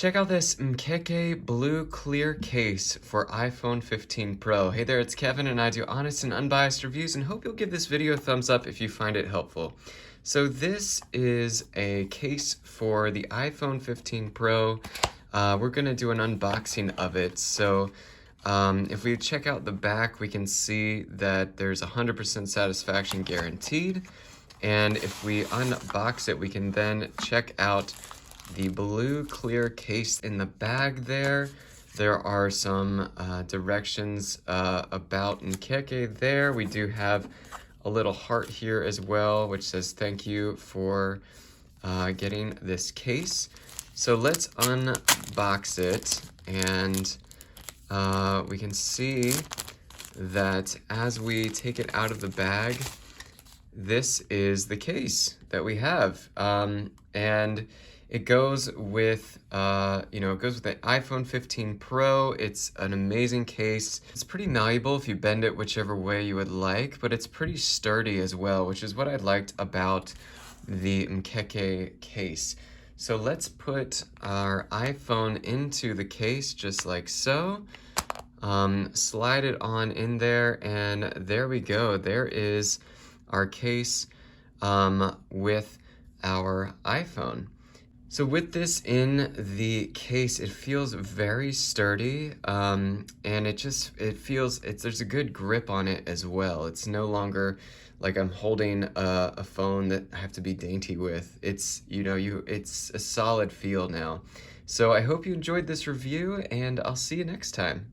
Check out this Mkeke blue clear case for iPhone 15 Pro. Hey there, it's Kevin and I do honest and unbiased reviews and hope you'll give this video a thumbs up if you find it helpful. So this is a case for the iPhone 15 Pro. We're gonna do an unboxing of it. So if we check out the back, we can see that there's 100% satisfaction guaranteed. And if we unbox it, we can then check out the blue clear case in the bag there. There are some directions about Mkeke there. We do have a little heart here as well, which says thank you for getting this case. So let's unbox it, and we can see that as we take it out of the bag, this is the case that we have. And it goes with, it goes with the iPhone 15 Pro. It's an amazing case. It's pretty malleable if you bend it whichever way you would like, but it's pretty sturdy as well, which is what I liked about the Mkeke case. So let's put our iPhone into the case just like so. Slide it on in there, and there we go. There is our case with our iPhone. So with this in the case, it feels very sturdy, and there's a good grip on it as well. It's no longer like I'm holding a phone that I have to be dainty with. It's a solid feel now. So I hope you enjoyed this review, and I'll see you next time.